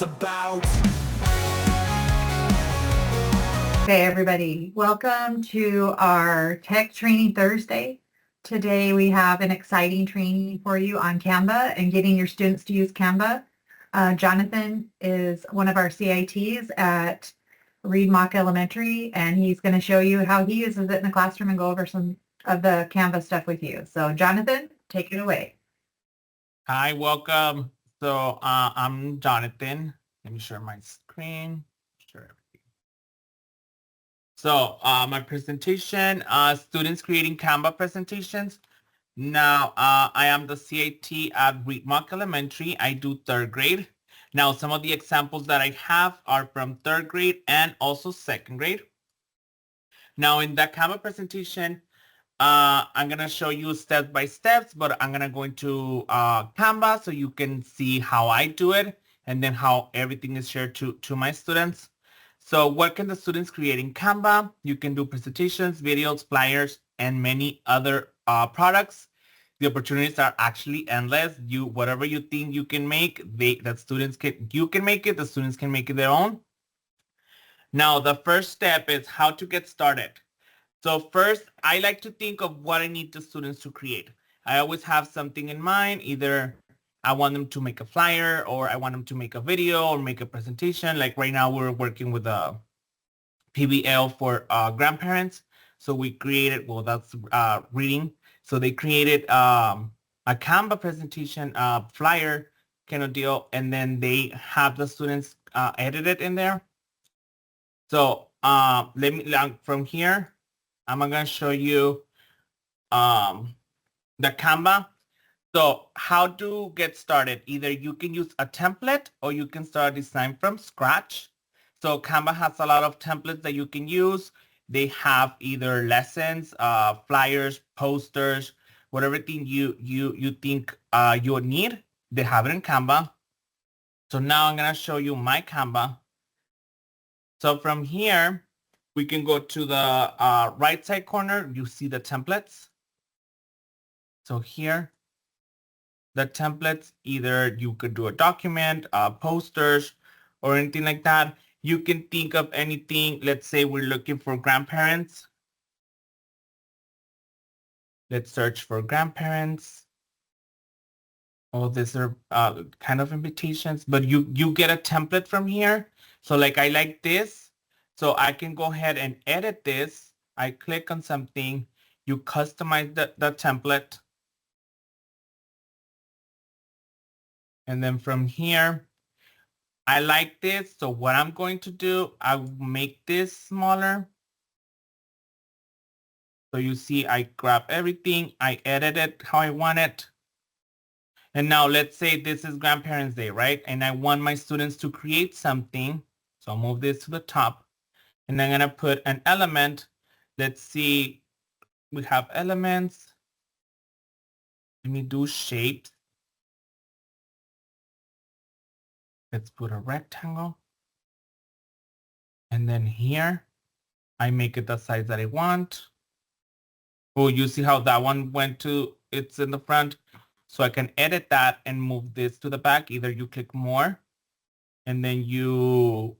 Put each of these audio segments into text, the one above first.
it's about. Hey everybody, welcome to our Tech Training Thursday. Today we have an exciting training for you on Canva and getting your students to use Canva. Jonathan is one of our CITs at Reed Mock Elementary, and he's going to show you how he uses it in the classroom and go over some of the Canva stuff with you. So Jonathan, take it away. Hi, welcome. So I'm Jonathan. Let me share my screen. Share everything. So my presentation, students creating Canva presentations. Now I am the CIT at Reed Mock Elementary. I do third grade. Now some of the examples that I have are from third grade and also second grade. Now in that Canva presentation, I'm going to show you step by steps, but I'm going to go into Canva so you can see how I do it and then how everything is shared to my students. So what can the students create in Canva? You can do presentations, videos, flyers, and many other products. The opportunities are actually endless. Whatever you think you can make, you can make it, the students can make it their own. Now, the first step is how to get started. So first, I like to think of what I need the students to create. I always have something in mind. Either I want them to make a flyer, or I want them to make a video or make a presentation. Like right now, we're working with a PBL for grandparents. So we created, well, that's reading. So they created a Canva presentation flyer kind of deal, and then they have the students edit it in there. So from here, I'm going to show you the Canva. So how to get started? Either you can use a template or you can start a design from scratch. So Canva has a lot of templates that you can use. They have either lessons, flyers, posters, whatever thing you think you would need. They have it in Canva. So now I'm going to show you my Canva. So from here, we can go to the right side corner. You see the templates. So here, the templates, either you could do a document, posters, or anything like that. You can think of anything. Let's say we're looking for grandparents. Let's search for grandparents. Oh, these are kind of invitations, but you get a template from here. So like I like this. So I can go ahead and edit this. I click on something. You customize the template. And then from here, I like this. So what I'm going to do, I will make this smaller. So you see, I grab everything. I edit it how I want it. And now let's say this is Grandparents' Day, right? And I want my students to create something. So I'll move this to the top. And I'm going to put an element. Let's see, we have elements. Let me do shapes. Let's put a rectangle. And then here, I make it the size that I want. Oh, you see how that one went to, it's in the front. So I can edit that and move this to the back. Either you click more and then you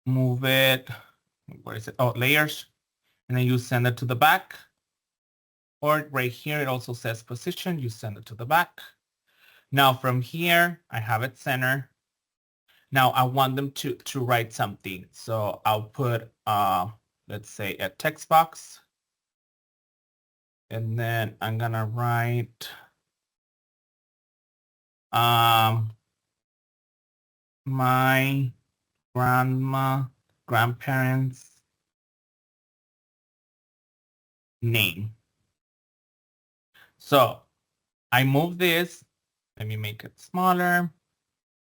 move it. Where is it? Oh, layers. And then you send it to the back. Or right here, it also says position. You send it to the back. Now from here, I have it center. Now I want them to write something. So I'll put, let's say a text box. And then I'm going to write, my grandparents' name. So I move this. Let me make it smaller.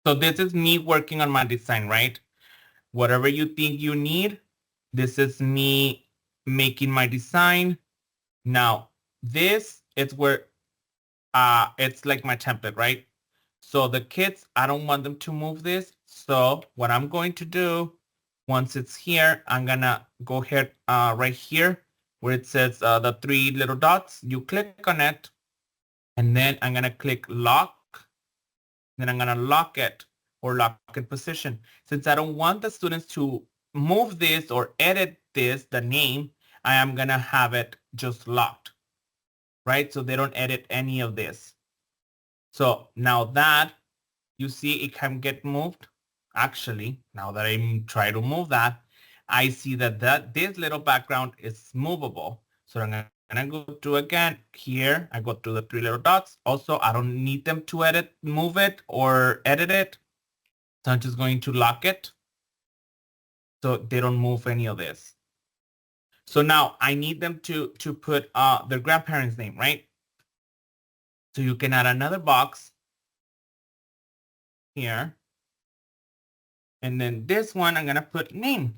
So this is me working on my design, right? Whatever you think you need, this is me making my design. Now, this is where it's like my template, right? So the kids, I don't want them to move this. So what I'm going to do, once it's here, I'm gonna go ahead right here where it says the three little dots. You click on it, and then I'm gonna click lock. Then I'm gonna lock it. or lock in position. Since I don't want the students to move this or edit this, the name, I am going to have it just locked, right? So they don't edit any of this. So now that you see it can get moved. Actually, now that I'm trying to move that, I see that this little background is movable. So I'm gonna go to again here. I go to the three little dots. Also, I don't need them to move it or edit it. So I'm just going to lock it so they don't move any of this. So now I need them to put their grandparents' name, right? So you can add another box here. And then this one, I'm going to put name.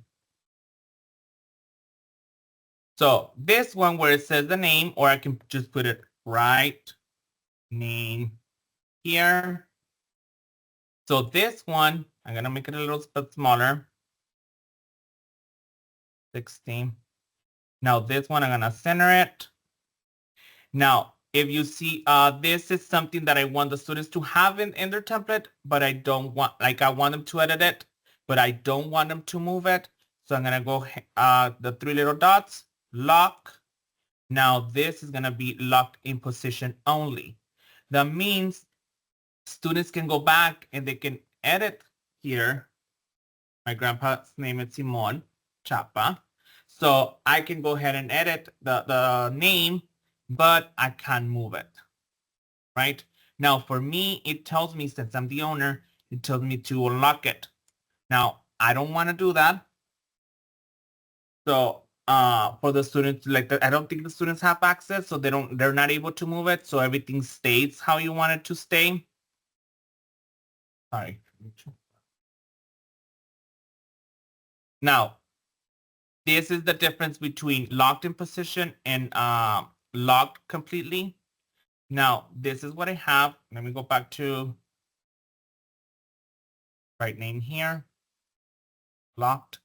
So this one where it says the name, or I can just put it right name here. So this one, I'm going to make it a little bit smaller. 16. Now this one, I'm going to center it. Now, if you see, this is something that I want the students to have in their template, but I don't want, like I want them to edit it, but I don't want them to move it. So I'm going to go the three little dots, lock. Now this is going to be locked in position only. That means students can go back and they can edit here. My grandpa's name is Simon Chapa. So I can go ahead and edit the name, but I can't move it, right? Now for me, it tells me, since I'm the owner, it tells me to unlock it. Now, I don't want to do that. So for the students, I don't think the students have access, so they're not able to move it. So everything stays how you want it to stay. Sorry. Now, this is the difference between locked in position and locked completely. Now, this is what I have. Let me go back to right name here. Locked.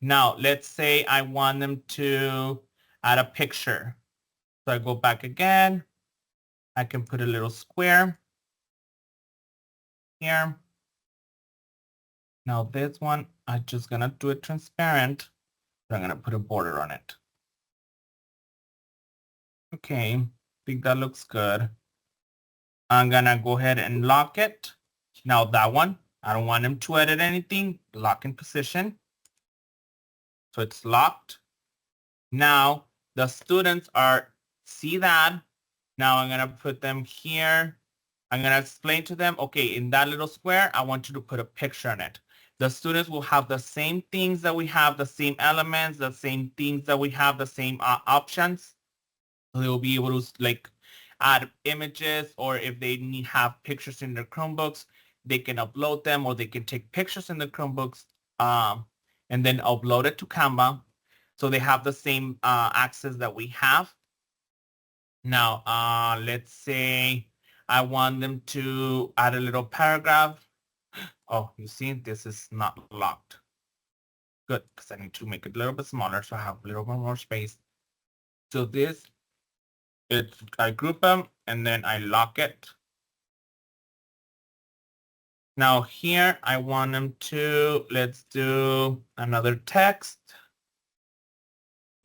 Now, let's say I want them to add a picture. So I go back again. I can put a little square here. Now this one, I'm just gonna do it transparent. I'm gonna put a border on it. Okay, I think that looks good. I'm gonna go ahead and lock it. Now that one, I don't want him to edit anything. Lock in position. So it's locked. Now the students see that. Now I'm gonna put them here. I'm gonna explain to them, okay, in that little square, I want you to put a picture on it. The students will have the same things that we have, the same elements, the same things that we have, the same options. So they will be able to add images, or if they have pictures in their Chromebooks, they can upload them, or they can take pictures in the Chromebooks and then upload it to Canva. So they have the same access that we have. Now, let's say I want them to add a little paragraph. Oh, you see, this is not locked. Good, because I need to make it a little bit smaller so I have a little bit more space. So this, I group them and then I lock it. Now here, I want them to, let's do another text.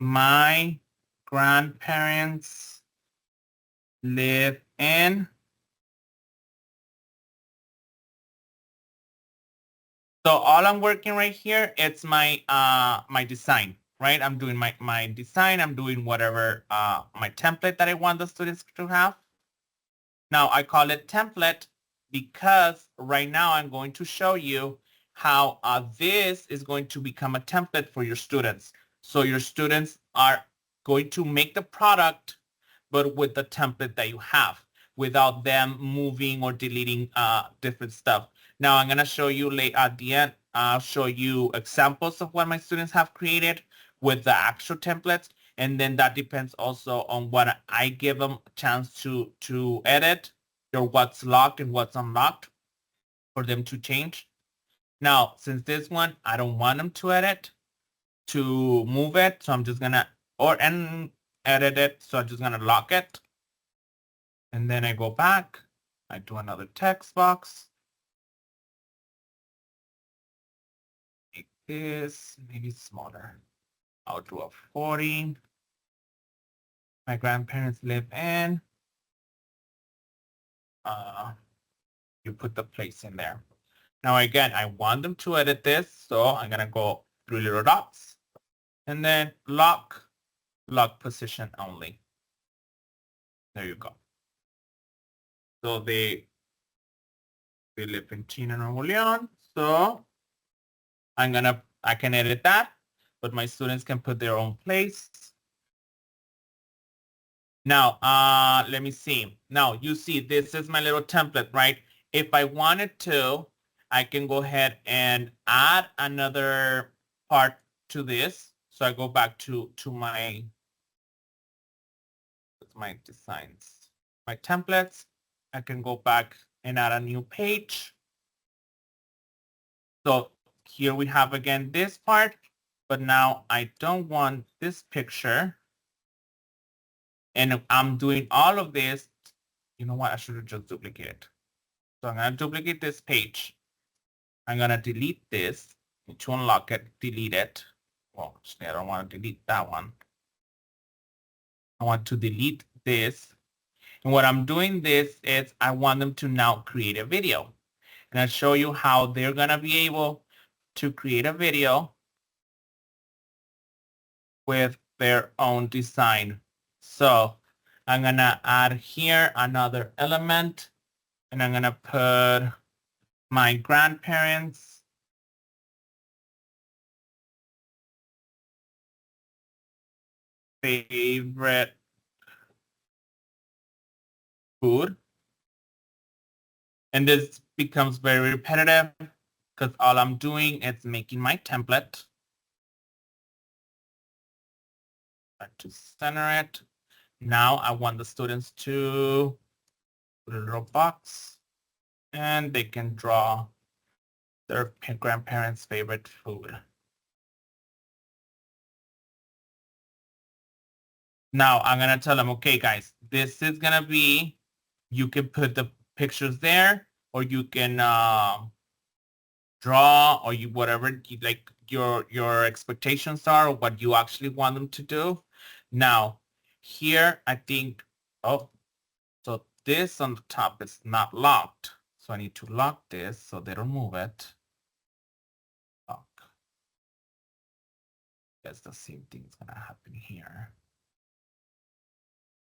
My grandparents live in. So all I'm working right here, it's my my design, right? I'm doing my design. I'm doing whatever my template that I want the students to have. Now I call it template because right now I'm going to show you how this is going to become a template for your students. So your students are going to make the product, but with the template that you have, without them moving or deleting different stuff. Now I'm going to show you at the end, I'll show you examples of what my students have created with the actual templates. And then that depends also on what I give them a chance to edit, or what's locked and what's unlocked for them to change. Now, since this one, I don't want them to edit, to move it. So I'm just going to, and edit it. So I'm just going to lock it. And then I go back, I do another text box. this, maybe smaller. I'll do a 40. My grandparents live in. You put the place in there. Now again, I want them to edit this, so I'm gonna go 3 little dots and then lock position only. There you go. So they live in China, Nuevo León. So I can edit that, but my students can put their own place. Now, let me see. Now you see, this is my little template, right? If I wanted to, I can go ahead and add another part to this. So I go back to my designs, my templates. I can go back and add a new page. So here we have again this part, but now I don't want this picture. And I'm doing all of this. You know what? I should have just duplicated. So I'm going to duplicate this page. I'm going to delete this to unlock it, delete it. Well, actually, I don't want to delete that one. I want to delete this. And what I'm doing this is I want them to now create a video. And I'll show you how they're going to be able to create a video with their own design. So I'm going to add here another element, and I'm going to put my grandparents' favorite food. And this becomes very repetitive because all I'm doing is making my template. Try to center it. Now I want the students to put a little box and they can draw their grandparents' favorite food. Now I'm going to tell them, okay, guys, this is going to be, you can put the pictures there, or you can draw, or you whatever you, like your expectations are, or what you actually want them to do. Now here, I think, oh, so this on the top is not locked. So I need to lock this so they don't move it. Lock. Guess the same thing's gonna happen here.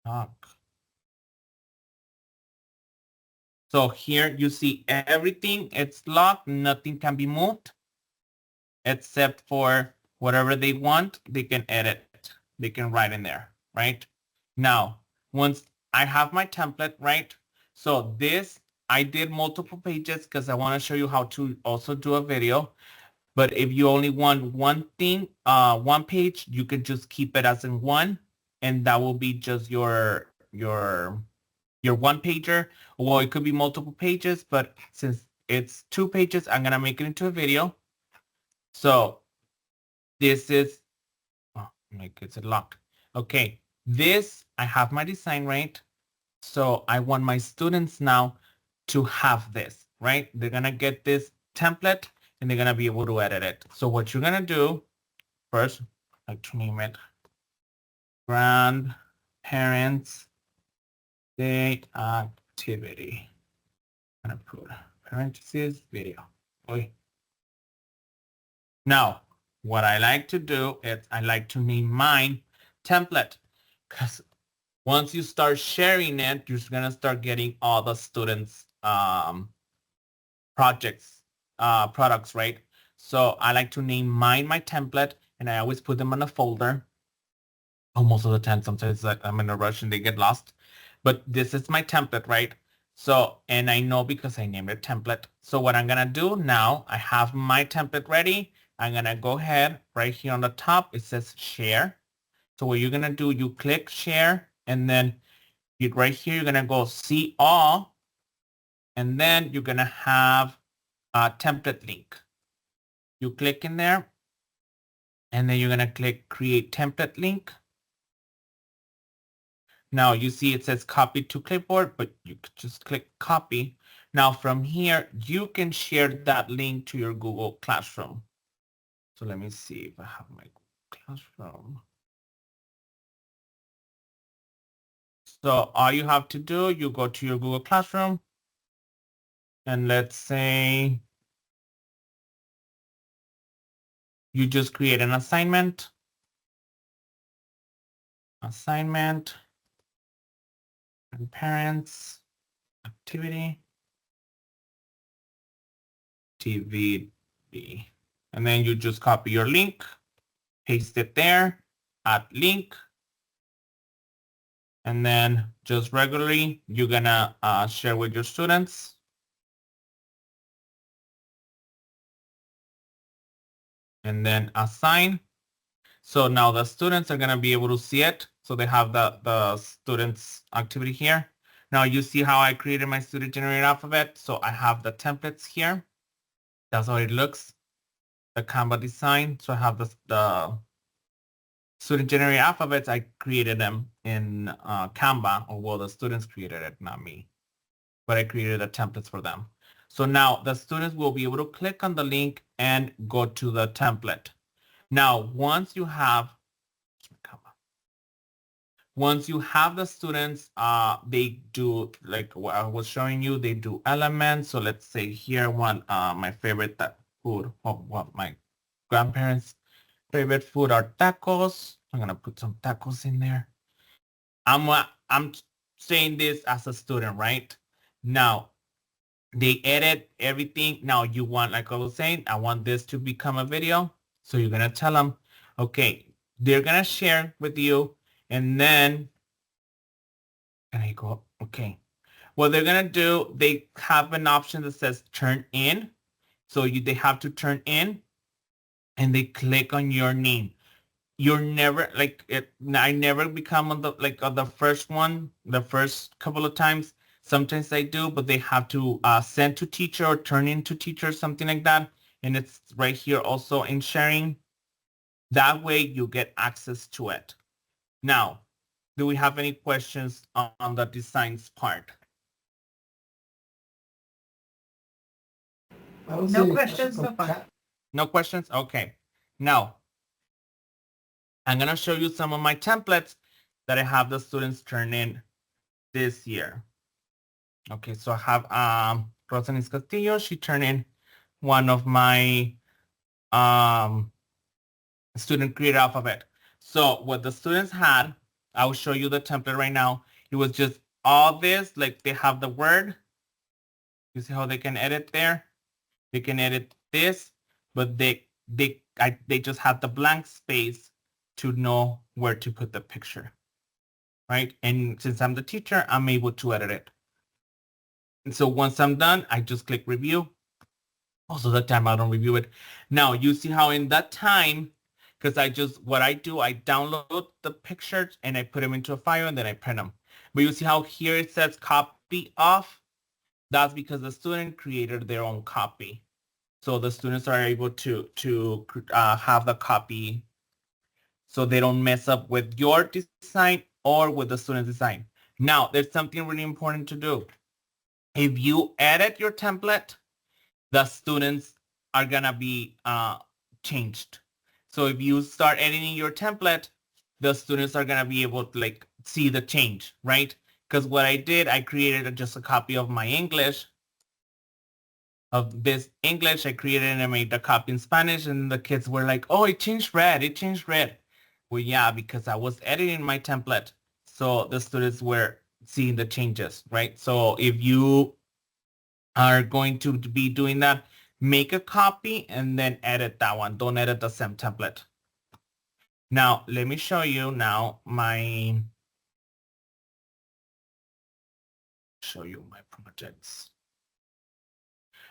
Lock. So here you see everything, it's locked, nothing can be moved except for whatever they want, they can edit, they can write in there, right? Now, once I have my template, right? So this, I did multiple pages because I want to show you how to also do a video. But if you only want one thing, one page, you can just keep it as in one, and that will be just your one pager. Well, it could be multiple pages, but since it's 2 pages, I'm gonna make it into a video. So this is, oh, make it locked. Okay, this, I have my design, right? So I want my students now to have this, right? They're gonna get this template and they're gonna be able to edit it. So what you're gonna do first, I like to name it Grandparents Day Activity. I'm gonna put parentheses video. Okay. Now, what I like to do is I like to name mine template, because once you start sharing it, you're gonna start getting all the students' products, right? So I like to name mine my template, and I always put them in a folder. Most of the time, sometimes I'm in a rush and they get lost. But this is my template, right? So, and I know because I named it template. So what I'm gonna do now, I have my template ready. I'm gonna go ahead right here on the top. It says share. So what you're gonna do, you click share, and then right here, you're gonna go see all, and then you're gonna have a template link. You click in there, and then you're gonna click create template link. Now you see it says copy to clipboard, but you could just click copy. Now from here, you can share that link to your Google Classroom. So let me see if I have my classroom. So all you have to do, you go to your Google Classroom, and let's say you just create an assignment, and parents, activity, TVB. And then you just copy your link, paste it there, add link, and then just regularly, you're gonna share with your students. And then assign. So now the students are gonna be able to see it. So they have the students activity here. Now you see how I created my student generated alphabet. So I have the templates here. That's how it looks. The Canva design. So I have the student generated alphabets. I created them in Canva, or well, the students created it, not me, but I created the templates for them. So now the students will be able to click on the link and go to the template. Now, once you have the students, they do like what I was showing you, they do elements. So let's say here one, my favorite food, what my grandparents' favorite food are tacos. I'm gonna put some tacos in there. I'm saying this as a student, right? Now, they edit everything. Now you want, like I was saying, I want this to become a video. So you're gonna tell them, okay, they're gonna share with you, and then and I go, okay. What they're gonna do, they have an option that says turn in. So they have to turn in, and they click on your name. You're never like it. I never become on the first one, the first couple of times. Sometimes I do, but they have to send to teacher or turn into teacher, something like that. And it's right here also in sharing. That way you get access to it. Now, do we have any questions on the designs part? No questions so far. No questions? Okay. Now, I'm going to show you some of my templates that I have the students turn in this year. Okay, so I have Rosanis Castillo. She turned in one of my student created alphabet. So what the students had, I'll show you the template right now. It was just all this, like they have the word. You see how they can edit there? They can edit this, but they just have the blank space to know where to put the picture, right? And since I'm the teacher, I'm able to edit it. And so once I'm done, I just click review. Also the time I don't review it. Now you see how in that time, because what I do, I download the pictures and I put them into a file and then I print them. But you see how here it says copy off? That's because the student created their own copy. So the students are able to have the copy so they don't mess up with your design or with the student's design. Now, there's something really important to do. If you edit your template, the students are going to be changed. So if you start editing your template, the students are going to be able to like see the change, right? Because what I did, I created just a copy of my English, of this English. I created and I made the copy in Spanish, and the kids were like, oh, it changed red. It changed red. Well, yeah, because I was editing my template. So the students were seeing the changes, right? So if you are going to be doing that, make a copy and then edit that one. Don't edit the same template. Now, let me show you now show you my projects.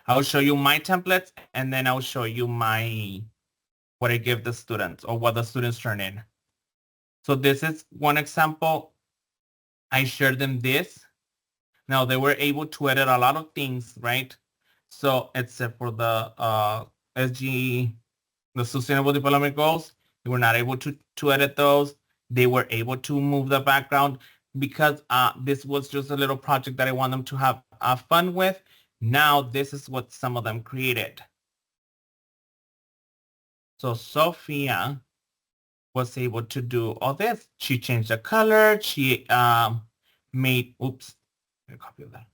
I'll show you my templates, and then I'll show you what I give the students or what the students turn in. So this is one example. I shared them this. Now they were able to edit a lot of things, right? So except for the SG, the Sustainable Development Goals, they were not able to edit those. They were able to move the background because this was just a little project that I want them to have fun with. Now this is what some of them created. So Sophia was able to do all this. She changed the color. She made, oops, let me copy that.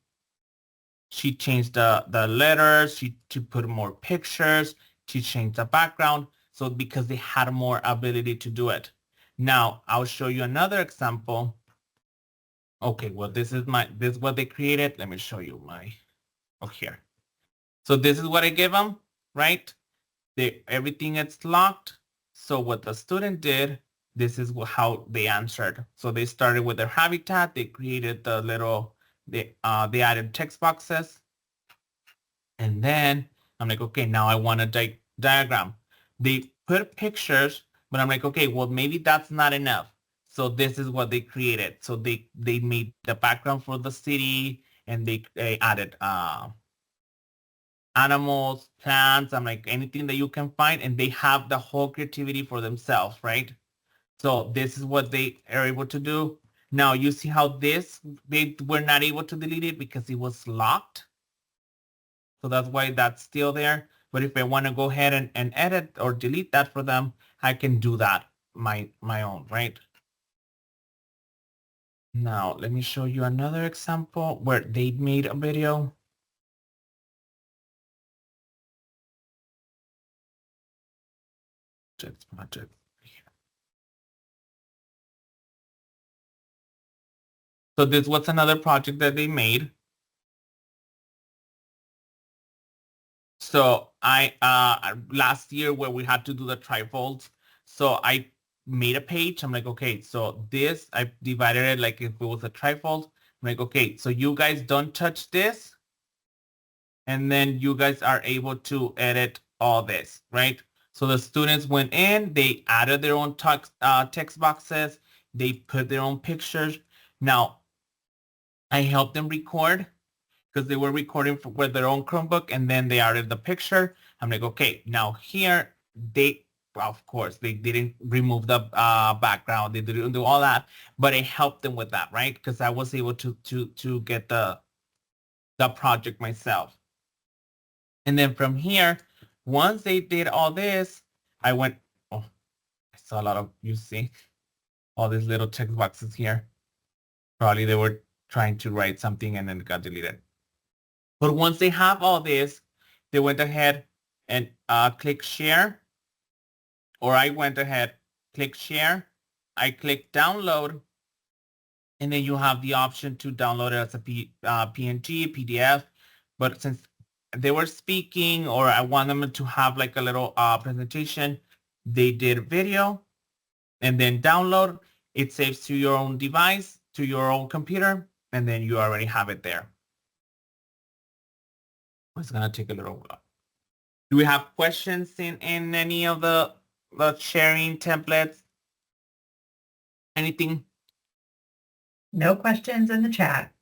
She changed the letters. She put more pictures. She changed the background. So because they had more ability to do it. Now I'll show you another example. Okay, well, this is what they created. Let me show you here. So this is what I gave them, right? Everything is locked. So what the student did, this is how they answered. So they started with their habitat. They created they added text boxes. And then I'm like, okay, now I want a diagram. They put pictures, but I'm like, okay, well, maybe that's not enough. So this is what they created. So they made the background for the city, and they added animals, plants. I'm like, anything that you can find, and they have the whole creativity for themselves, right? So this is what they are able to do. Now you see how they were not able to delete it because it was locked. So that's why that's still there. But if I want to go ahead and edit or delete that for them, I can do that my own, right? Now, let me show you another example where they made a video. Project. So this was another project that they made. So I last year where we had to do the trifolds, so I made a page. I'm like, okay, so this I divided it like if it was a trifold. I'm like, okay, so you guys don't touch this, and then you guys are able to edit all this, right? So the students went in, they added their own text boxes, they put their own pictures. Now I helped them record because they were recording with their own Chromebook, and then they added the picture. I'm like, okay, now here well, of course, they didn't remove the background, they didn't do all that, but I helped them with that, right? Because I was able to get the project myself. And then from here, once they did all this, I went, oh, I saw a lot of, you see, all these little text boxes here. Probably they were trying to write something and then it got deleted. But once they have all this, they went ahead and click share, or I went ahead, click share. I click download, and then you have the option to download it as a PNG, PDF. But since they were speaking, or I want them to have like a little presentation, they did video and then download. It saves to your own device, to your own computer, and then you already have it there. It's gonna take a little while. Do we have questions in any of the sharing templates? Anything? No questions in the chat.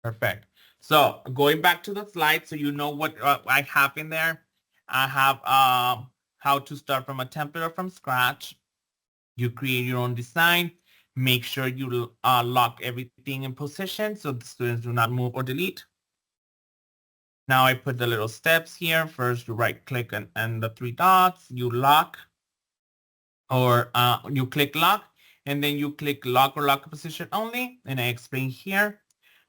Perfect. So going back to the slide, so you know what I have in there. I have how to start from a template or from scratch. You create your own design. Make sure you lock everything in position so the students do not move or delete. Now I put the little steps here. First, you right click and the three dots, you lock, or you click lock, and then you click lock or lock position only. And I explain here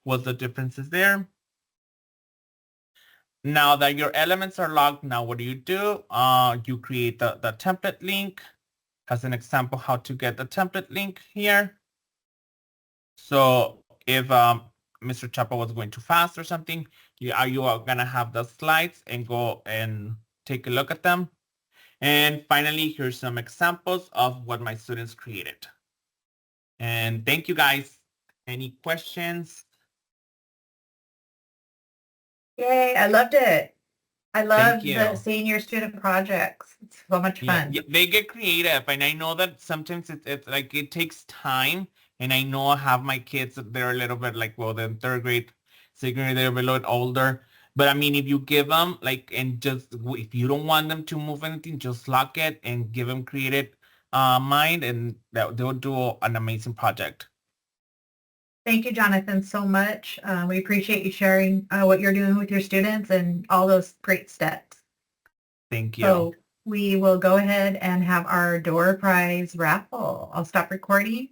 what the difference is there. Now that your elements are locked, now what do? You create the template link. As an example, how to get the template link here. So if Mr. Chapa was going too fast or something, you are going to have the slides and go and take a look at them. And finally, here's some examples of what my students created. And thank you guys. Any questions? Yay, I loved it. I love Thank you. the senior student projects. It's so much fun. Yeah, they get creative, and I know that sometimes it's like it takes time. And I know I have my kids, they're a little bit like, well, they're in third grade, second grade, they're a little bit older. But I mean, if you give them like, and just if you don't want them to move anything, just lock it and give them creative mind, and they'll do an amazing project. Thank you, Jonathan, so much. We appreciate you sharing what you're doing with your students and all those great steps. Thank you. So we will go ahead and have our door prize raffle. I'll stop recording